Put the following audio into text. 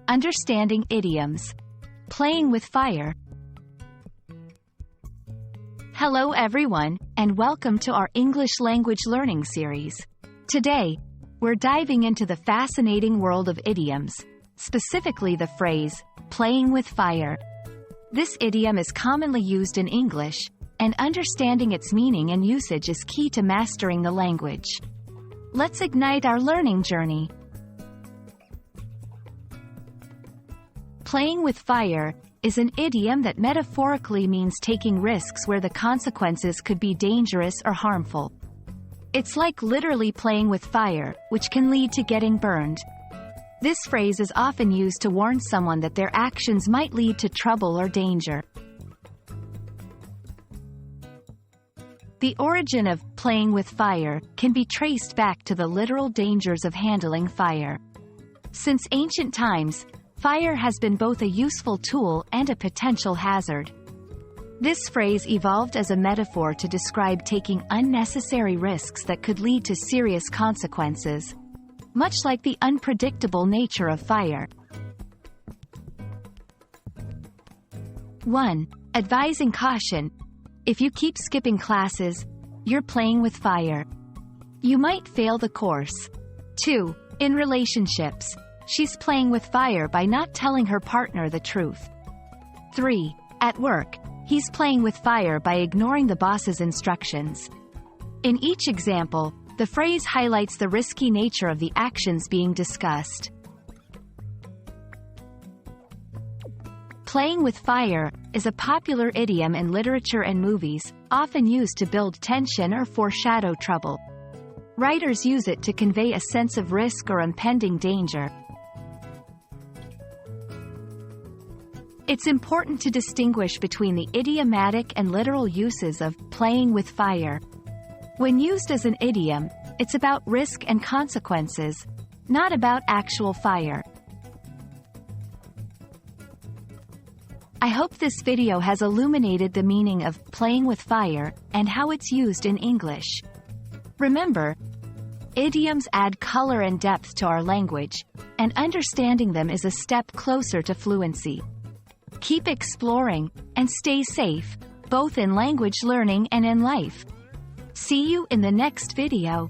Understanding idioms. Playing with fire. Hello everyone, and welcome to our English language learning series. Today, we're diving into the fascinating world of idioms, specifically the phrase, playing with fire. This idiom is commonly used in English, and understanding its meaning and usage is key to mastering the language. Let's ignite our learning journey. Playing with fire is an idiom that metaphorically means taking risks where the consequences could be dangerous or harmful. It's like literally playing with fire, which can lead to getting burned. This phrase is often used to warn someone that their actions might lead to trouble or danger. The origin of playing with fire can be traced back to the literal dangers of handling fire. Since ancient times, fire has been both a useful tool and a potential hazard. This phrase evolved as a metaphor to describe taking unnecessary risks that could lead to serious consequences, much like the unpredictable nature of fire. 1. Advising caution. If you keep skipping classes, you're playing with fire. You might fail the course. 2. In relationships, she's playing with fire by not telling her partner the truth. 3. At work, he's playing with fire by ignoring the boss's instructions. In each example, the phrase highlights the risky nature of the actions being discussed. Playing with fire is a popular idiom in literature and movies, often used to build tension or foreshadow trouble. Writers use it to convey a sense of risk or impending danger. It's important to distinguish between the idiomatic and literal uses of playing with fire. When used as an idiom, it's about risk and consequences, not about actual fire. I hope this video has illuminated the meaning of playing with fire and how it's used in English. Remember, idioms add color and depth to our language, and understanding them is a step closer to fluency. Keep exploring, and stay safe, both in language learning and in life. See you in the next video.